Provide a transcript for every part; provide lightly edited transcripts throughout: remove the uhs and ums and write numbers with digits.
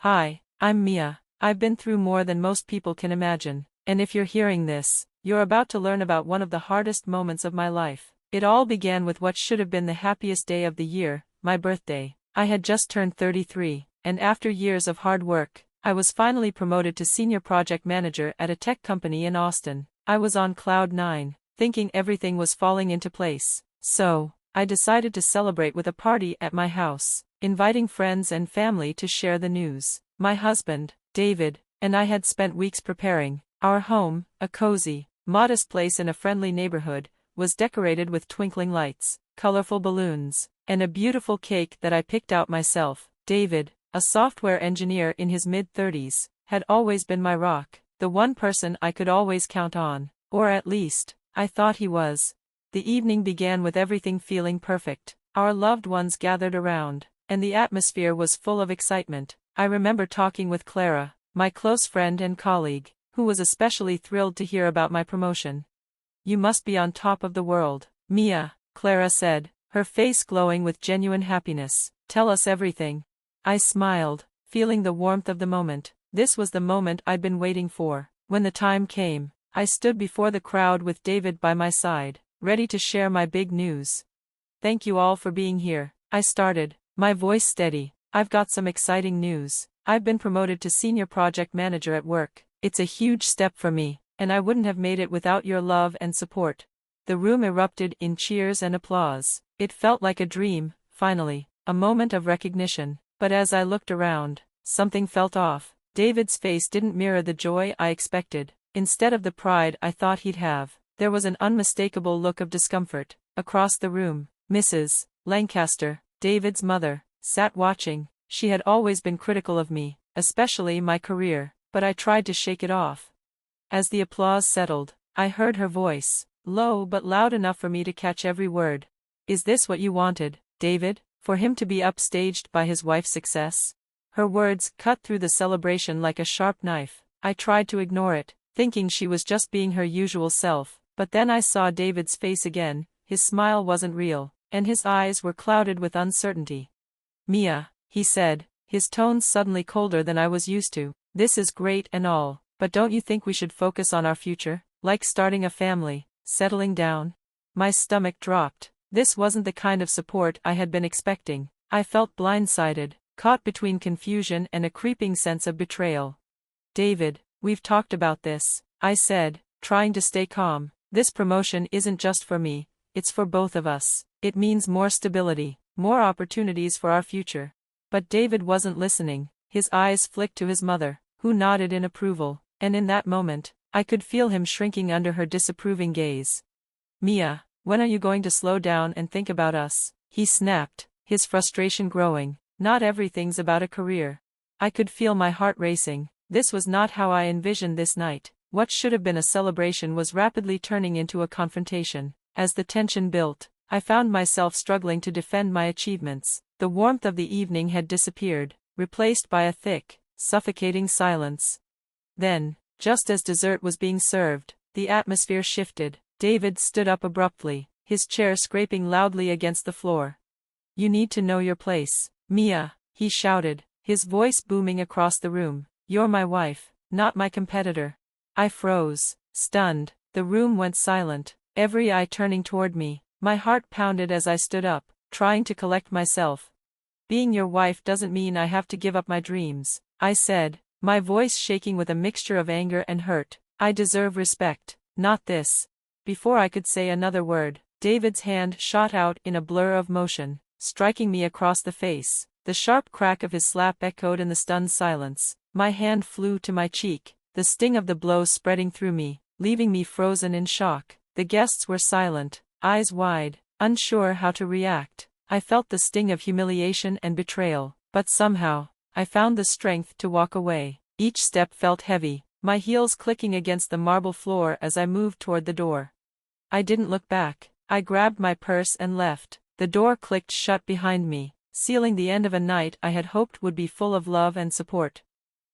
Hi, I'm Mia. I've been through more than most people can imagine, and if you're hearing this, you're about to learn about one of the hardest moments of my life. It all began with what should have been the happiest day of the year, my birthday. I had just turned 33, and after years of hard work, I was finally promoted to senior project manager at a tech company in Austin. I was on cloud 9, thinking everything was falling into place. So, I decided to celebrate with a party at my house, inviting friends and family to share the news. My husband, David, and I had spent weeks preparing. Our home, a cozy, modest place in a friendly neighborhood, was decorated with twinkling lights, colorful balloons, and a beautiful cake that I picked out myself. David, a software engineer in his mid-30s, had always been my rock, the one person I could always count on, or at least, I thought he was. The evening began with everything feeling perfect. Our loved ones gathered around, and the atmosphere was full of excitement. I remember talking with Clara, my close friend and colleague, who was especially thrilled to hear about my promotion. "You must be on top of the world, Mia," Clara said, her face glowing with genuine happiness. "Tell us everything." I smiled, feeling the warmth of the moment. This was the moment I'd been waiting for. When the time came, I stood before the crowd with David by my side, ready to share my big news. "Thank you all for being here," I started, my voice steady. "I've got some exciting news. I've been promoted to senior project manager at work. It's a huge step for me, and I wouldn't have made it without your love and support." The room erupted in cheers and applause. It felt like a dream, finally, a moment of recognition. But as I looked around, something felt off. David's face didn't mirror the joy I expected. Instead of the pride I thought he'd have, there was an unmistakable look of discomfort. Across the room, Mrs. Lancaster, David's mother, sat watching. She had always been critical of me, especially my career, but I tried to shake it off. As the applause settled, I heard her voice, low but loud enough for me to catch every word. "Is this what you wanted, David? For him to be upstaged by his wife's success?" Her words cut through the celebration like a sharp knife. I tried to ignore it, thinking she was just being her usual self, but then I saw David's face again. His smile wasn't real, and his eyes were clouded with uncertainty. "Mia," he said, his tone suddenly colder than I was used to, "this is great and all, but don't you think we should focus on our future, like starting a family, settling down?" My stomach dropped. This wasn't the kind of support I had been expecting. I felt blindsided, caught between confusion and a creeping sense of betrayal. "David, we've talked about this," I said, trying to stay calm. "This promotion isn't just for me, it's for both of us. It means more stability, more opportunities for our future." But David wasn't listening. His eyes flicked to his mother, who nodded in approval, and in that moment, I could feel him shrinking under her disapproving gaze. "Mia, when are you going to slow down and think about us?" he snapped, his frustration growing. "Not everything's about a career." I could feel my heart racing. This was not how I envisioned this night. What should have been a celebration was rapidly turning into a confrontation. As the tension built, I found myself struggling to defend my achievements. The warmth of the evening had disappeared, replaced by a thick, suffocating silence. Then, just as dessert was being served, the atmosphere shifted. David stood up abruptly, his chair scraping loudly against the floor. "You need to know your place, Mia," he shouted, his voice booming across the room. "You're my wife, not my competitor." I froze, stunned. The room went silent, every eye turning toward me. My heart pounded as I stood up, trying to collect myself. "Being your wife doesn't mean I have to give up my dreams," I said, my voice shaking with a mixture of anger and hurt. "I deserve respect, not this." Before I could say another word, David's hand shot out in a blur of motion, striking me across the face. The sharp crack of his slap echoed in the stunned silence. My hand flew to my cheek, the sting of the blow spreading through me, leaving me frozen in shock. The guests were silent, eyes wide, unsure how to react. I felt the sting of humiliation and betrayal, but somehow, I found the strength to walk away. Each step felt heavy, my heels clicking against the marble floor as I moved toward the door. I didn't look back. I grabbed my purse and left. The door clicked shut behind me, sealing the end of a night I had hoped would be full of love and support.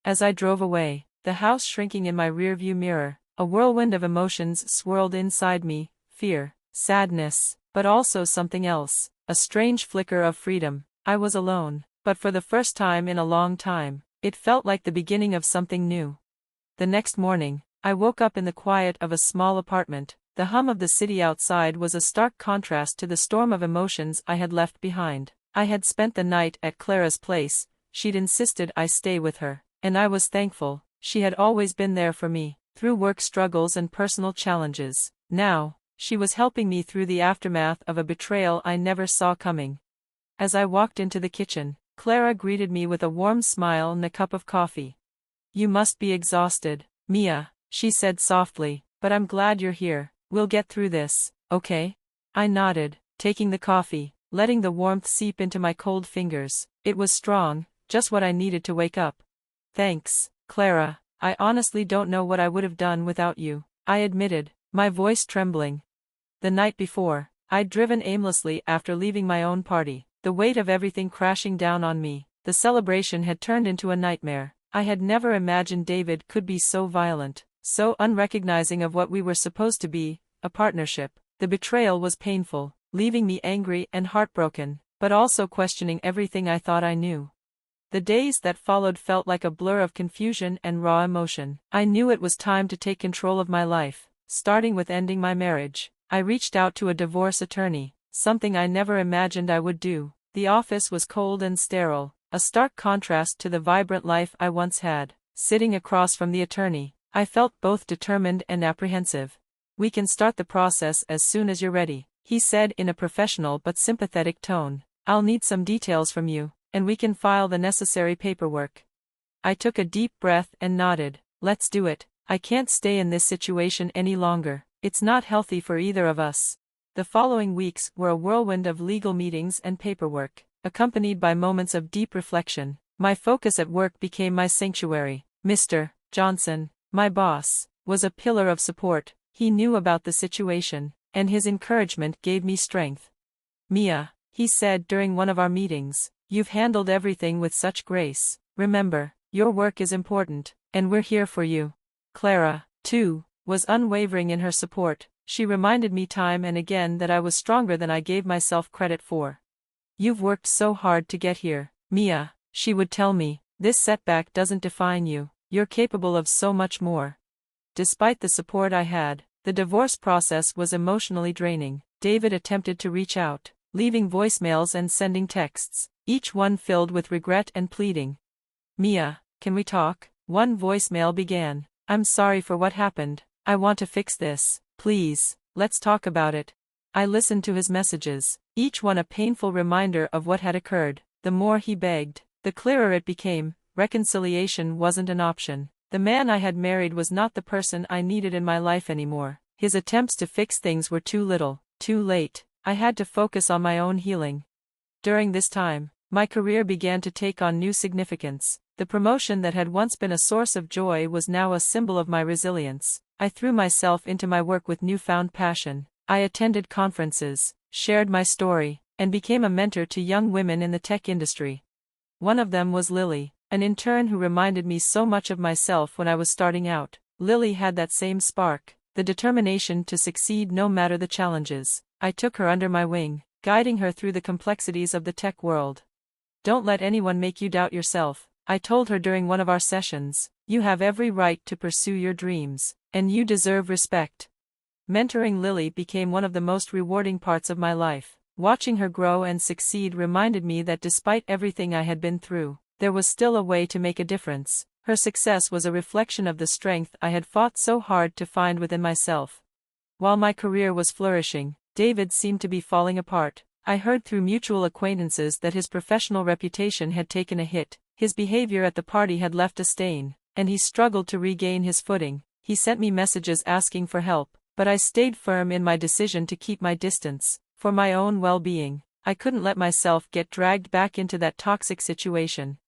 As I drove away, the house shrinking in my rearview mirror, a whirlwind of emotions swirled inside me: fear, sadness, but also something else, a strange flicker of freedom. I was alone, but for the first time in a long time, It felt like the beginning of something new. The next morning, I woke up in the quiet of a small apartment. The hum of the city outside was a stark contrast to the storm of emotions I had left behind. I had spent the night at Clara's place. She'd insisted I stay with her, and I was thankful. She had always been there for me, through work struggles and personal challenges. Now, she was helping me through the aftermath of a betrayal I never saw coming. As I walked into the kitchen, Clara greeted me with a warm smile and a cup of coffee. "You must be exhausted, Mia," she said softly, "but I'm glad you're here. We'll get through this, okay?" I nodded, taking the coffee, letting the warmth seep into my cold fingers. It was strong, just what I needed to wake up. "Thanks, Clara. I honestly don't know what I would have done without you," I admitted, my voice trembling. The night before, I'd driven aimlessly after leaving my own party, the weight of everything crashing down on me. The celebration had turned into a nightmare. I had never imagined David could be so violent, so unrecognizing of what we were supposed to be, a partnership. The betrayal was painful, leaving me angry and heartbroken, but also questioning everything I thought I knew. The days that followed felt like a blur of confusion and raw emotion. I knew it was time to take control of my life, starting with ending my marriage. I reached out to a divorce attorney, something I never imagined I would do. The office was cold and sterile, a stark contrast to the vibrant life I once had. Sitting across from the attorney, I felt both determined and apprehensive. "We can start the process as soon as you're ready," he said in a professional but sympathetic tone. "I'll need some details from you, and we can file the necessary paperwork." I took a deep breath and nodded. "Let's do it. I can't stay in this situation any longer. It's not healthy for either of us." The following weeks were a whirlwind of legal meetings and paperwork, accompanied by moments of deep reflection. My focus at work became my sanctuary. Mr. Johnson, my boss, was a pillar of support. He knew about the situation, and his encouragement gave me strength. "Mia," he said during one of our meetings, "you've handled everything with such grace. Remember, your work is important, and we're here for you." Clara, too, was unwavering in her support. She reminded me time and again that I was stronger than I gave myself credit for. "You've worked so hard to get here, Mia," she would tell me. "This setback doesn't define you. You're capable of so much more." Despite the support I had, the divorce process was emotionally draining. David attempted to reach out, leaving voicemails and sending texts, each one filled with regret and pleading. "Mia, can we talk?" One voicemail began. "I'm sorry for what happened. I want to fix this. Please, let's talk about it." I listened to his messages, each one a painful reminder of what had occurred. The more he begged, the clearer it became. Reconciliation wasn't an option. The man I had married was not the person I needed in my life anymore. His attempts to fix things were too little, too late. I had to focus on my own healing. During this time, my career began to take on new significance. The promotion that had once been a source of joy was now a symbol of my resilience. I threw myself into my work with newfound passion. I attended conferences, shared my story, and became a mentor to young women in the tech industry. One of them was Lily, an intern who reminded me so much of myself when I was starting out. Lily had that same spark, the determination to succeed no matter the challenges. I took her under my wing, guiding her through the complexities of the tech world. "Don't let anyone make you doubt yourself," I told her during one of our sessions. "You have every right to pursue your dreams, and you deserve respect." Mentoring Lily became one of the most rewarding parts of my life. Watching her grow and succeed reminded me that despite everything I had been through, there was still a way to make a difference. Her success was a reflection of the strength I had fought so hard to find within myself. While my career was flourishing, David seemed to be falling apart. I heard through mutual acquaintances that his professional reputation had taken a hit. His behavior at the party had left a stain, and he struggled to regain his footing. He sent me messages asking for help, but I stayed firm in my decision to keep my distance. For my own well-being, I couldn't let myself get dragged back into that toxic situation.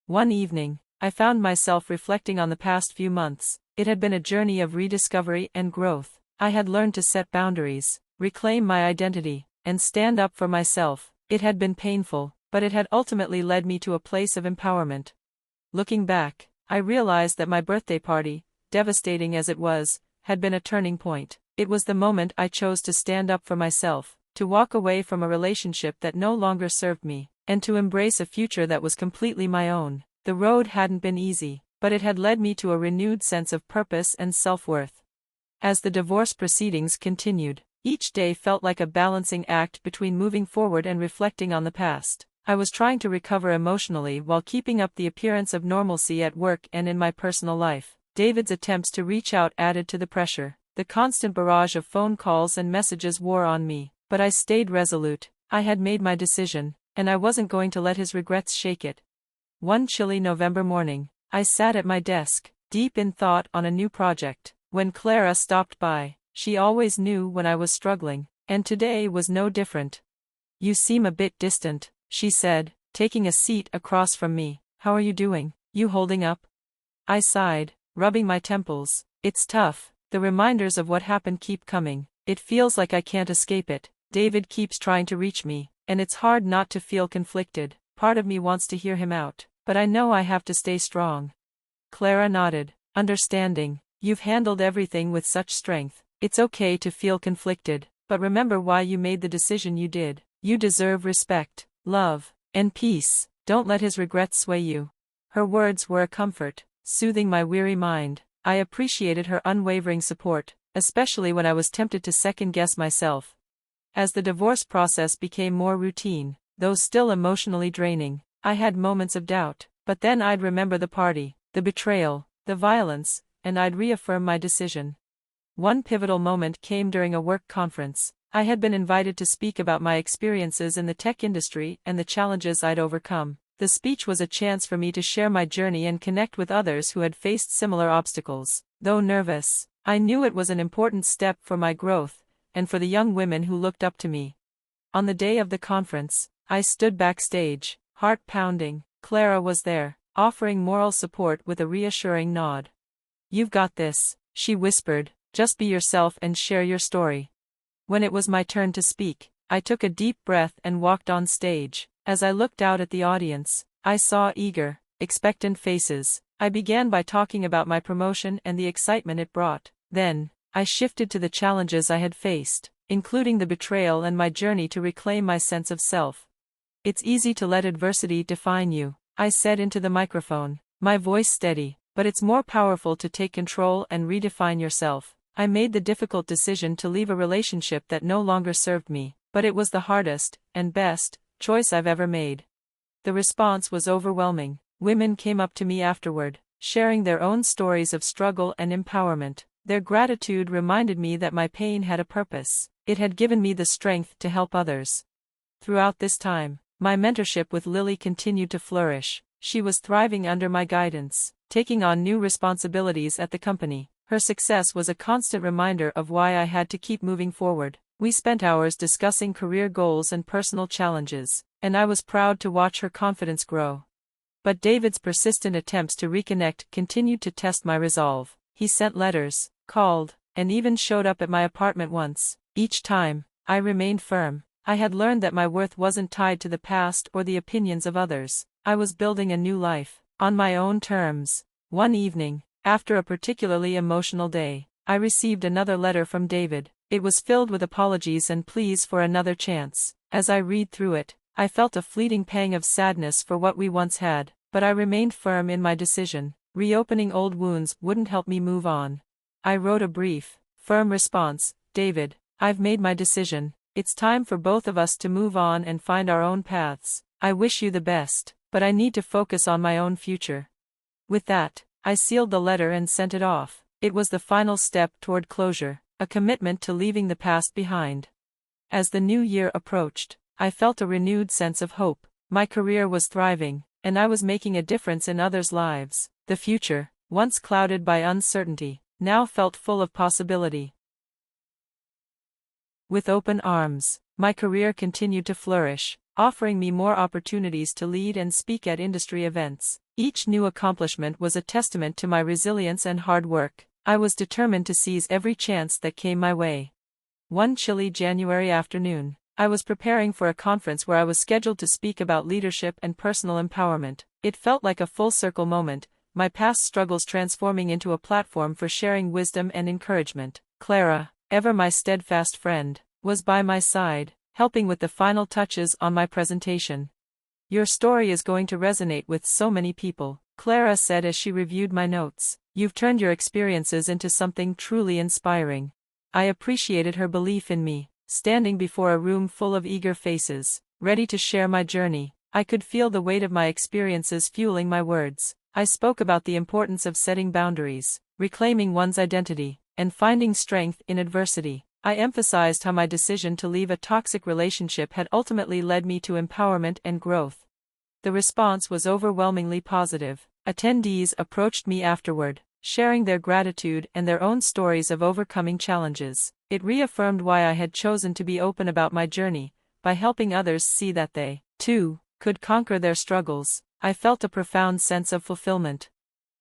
One evening, I found myself reflecting on the past few months. It had been a journey of rediscovery and growth. I had learned to set boundaries, reclaim my identity, and stand up for myself. It had been painful, but it had ultimately led me to a place of empowerment. Looking back, I realized that my birthday party, devastating as it was, had been a turning point. It was the moment I chose to stand up for myself, to walk away from a relationship that no longer served me, and to embrace a future that was completely my own. The road hadn't been easy, but it had led me to a renewed sense of purpose and self-worth. As the divorce proceedings continued, each day felt like a balancing act between moving forward and reflecting on the past. I was trying to recover emotionally while keeping up the appearance of normalcy at work and in my personal life. David's attempts to reach out added to the pressure. The constant barrage of phone calls and messages wore on me, but I stayed resolute. I had made my decision, and I wasn't going to let his regrets shake it. One chilly November morning, I sat at my desk, deep in thought on a new project, when Clara stopped by. She always knew when I was struggling, and today was no different. "You seem a bit distant," she said, taking a seat across from me. "How are you doing? You holding up?" I sighed, rubbing my temples. "It's tough. The reminders of what happened keep coming. It feels like I can't escape it. David keeps trying to reach me, and it's hard not to feel conflicted. Part of me wants to hear him out, but I know I have to stay strong." Clara nodded, understanding. "You've handled everything with such strength. It's okay to feel conflicted, but remember why you made the decision you did. You deserve respect, love, and peace. Don't let his regrets sway you." Her words were a comfort, soothing my weary mind. I appreciated her unwavering support, especially when I was tempted to second-guess myself. As the divorce process became more routine, though still emotionally draining, I had moments of doubt, but then I'd remember the party, the betrayal, the violence, and I'd reaffirm my decision. One pivotal moment came during a work conference. I had been invited to speak about my experiences in the tech industry and the challenges I'd overcome. The speech was a chance for me to share my journey and connect with others who had faced similar obstacles. Though nervous, I knew it was an important step for my growth, and for the young women who looked up to me. On the day of the conference, I stood backstage, heart pounding. Clara was there, offering moral support with a reassuring nod. "You've got this," she whispered, "just be yourself and share your story." When it was my turn to speak, I took a deep breath and walked on stage. As I looked out at the audience, I saw eager, expectant faces. I began by talking about my promotion and the excitement it brought. Then, I shifted to the challenges I had faced, including the betrayal and my journey to reclaim my sense of self. "It's easy to let adversity define you," I said into the microphone, my voice steady, "but it's more powerful to take control and redefine yourself. I made the difficult decision to leave a relationship that no longer served me, but it was the hardest, and best, choice I've ever made." The response was overwhelming. Women came up to me afterward, sharing their own stories of struggle and empowerment. Their gratitude reminded me that my pain had a purpose. It had given me the strength to help others. Throughout this time, my mentorship with Lily continued to flourish. She was thriving under my guidance, taking on new responsibilities at the company. Her success was a constant reminder of why I had to keep moving forward. We spent hours discussing career goals and personal challenges, and I was proud to watch her confidence grow. But David's persistent attempts to reconnect continued to test my resolve. He sent letters, called, and even showed up at my apartment once. Each time, I remained firm. I had learned that my worth wasn't tied to the past or the opinions of others. I was building a new life, on my own terms. One evening, after a particularly emotional day, I received another letter from David. It was filled with apologies and pleas for another chance. As I read through it, I felt a fleeting pang of sadness for what we once had, but I remained firm in my decision. Reopening old wounds wouldn't help me move on. I wrote a brief, firm response. "David, I've made my decision. It's time for both of us to move on and find our own paths. I wish you the best, but I need to focus on my own future." With that, I sealed the letter and sent it off. It was the final step toward closure, a commitment to leaving the past behind. As the new year approached, I felt a renewed sense of hope. My career was thriving, and I was making a difference in others' lives. The future, once clouded by uncertainty, now felt full of possibility. With open arms, my career continued to flourish, offering me more opportunities to lead and speak at industry events. Each new accomplishment was a testament to my resilience and hard work. I was determined to seize every chance that came my way. One chilly January afternoon, I was preparing for a conference where I was scheduled to speak about leadership and personal empowerment. It felt like a full-circle moment, my past struggles transforming into a platform for sharing wisdom and encouragement. Clara, ever my steadfast friend, was by my side, helping with the final touches on my presentation. Your story is going to resonate with so many people, Clara said as she reviewed my notes. You've turned your experiences into something truly inspiring. I appreciated her belief in me. Standing before a room full of eager faces, ready to share my journey, I could feel the weight of my experiences fueling my words. I spoke about the importance of setting boundaries, reclaiming one's identity, and finding strength in adversity. I emphasized how my decision to leave a toxic relationship had ultimately led me to empowerment and growth. The response was overwhelmingly positive. Attendees approached me afterward, sharing their gratitude and their own stories of overcoming challenges. It reaffirmed why I had chosen to be open about my journey. By helping others see that they, too, could conquer their struggles, I felt a profound sense of fulfillment.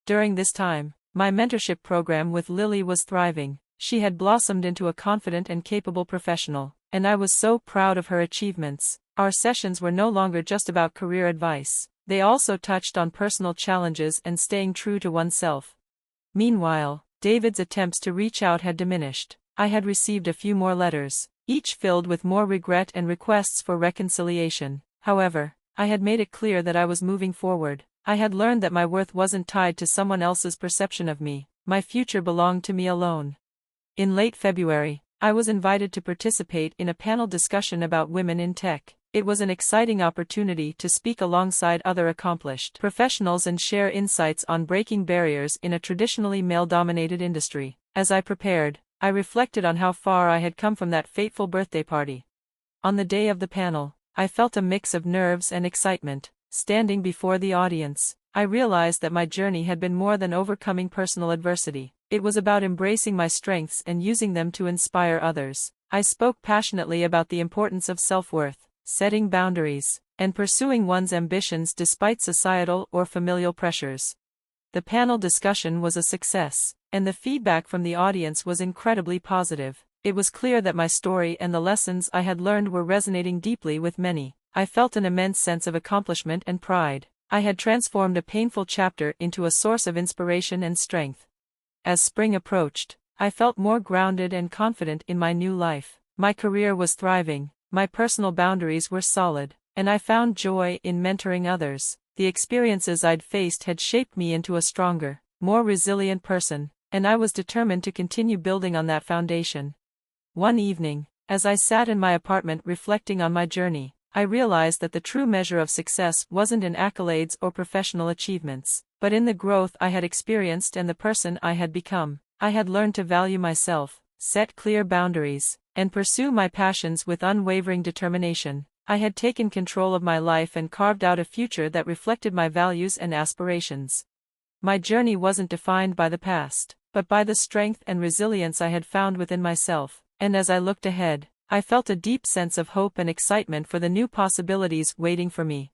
During this time, my mentorship program with Lily was thriving. She had blossomed into a confident and capable professional, and I was so proud of her achievements. Our sessions were no longer just about career advice. They also touched on personal challenges and staying true to oneself. Meanwhile, David's attempts to reach out had diminished. I had received a few more letters, each filled with more regret and requests for reconciliation. However, I had made it clear that I was moving forward. I had learned that my worth wasn't tied to someone else's perception of me. My future belonged to me alone. In late February, I was invited to participate in a panel discussion about women in tech. It was an exciting opportunity to speak alongside other accomplished professionals and share insights on breaking barriers in a traditionally male-dominated industry. As I prepared, I reflected on how far I had come from that fateful birthday party. On the day of the panel, I felt a mix of nerves and excitement. Standing before the audience, I realized that my journey had been more than overcoming personal adversity. It was about embracing my strengths and using them to inspire others. I spoke passionately about the importance of self-worth, setting boundaries, and pursuing one's ambitions despite societal or familial pressures. The panel discussion was a success, and the feedback from the audience was incredibly positive. It was clear that my story and the lessons I had learned were resonating deeply with many. I felt an immense sense of accomplishment and pride. I had transformed a painful chapter into a source of inspiration and strength. As spring approached, I felt more grounded and confident in my new life. My career was thriving, my personal boundaries were solid, and I found joy in mentoring others. The experiences I'd faced had shaped me into a stronger, more resilient person, and I was determined to continue building on that foundation. One evening, as I sat in my apartment reflecting on my journey, I realized that the true measure of success wasn't in accolades or professional achievements, but in the growth I had experienced and the person I had become. I had learned to value myself, set clear boundaries, and pursue my passions with unwavering determination. I had taken control of my life and carved out a future that reflected my values and aspirations. My journey wasn't defined by the past, but by the strength and resilience I had found within myself, and as I looked ahead, I felt a deep sense of hope and excitement for the new possibilities waiting for me.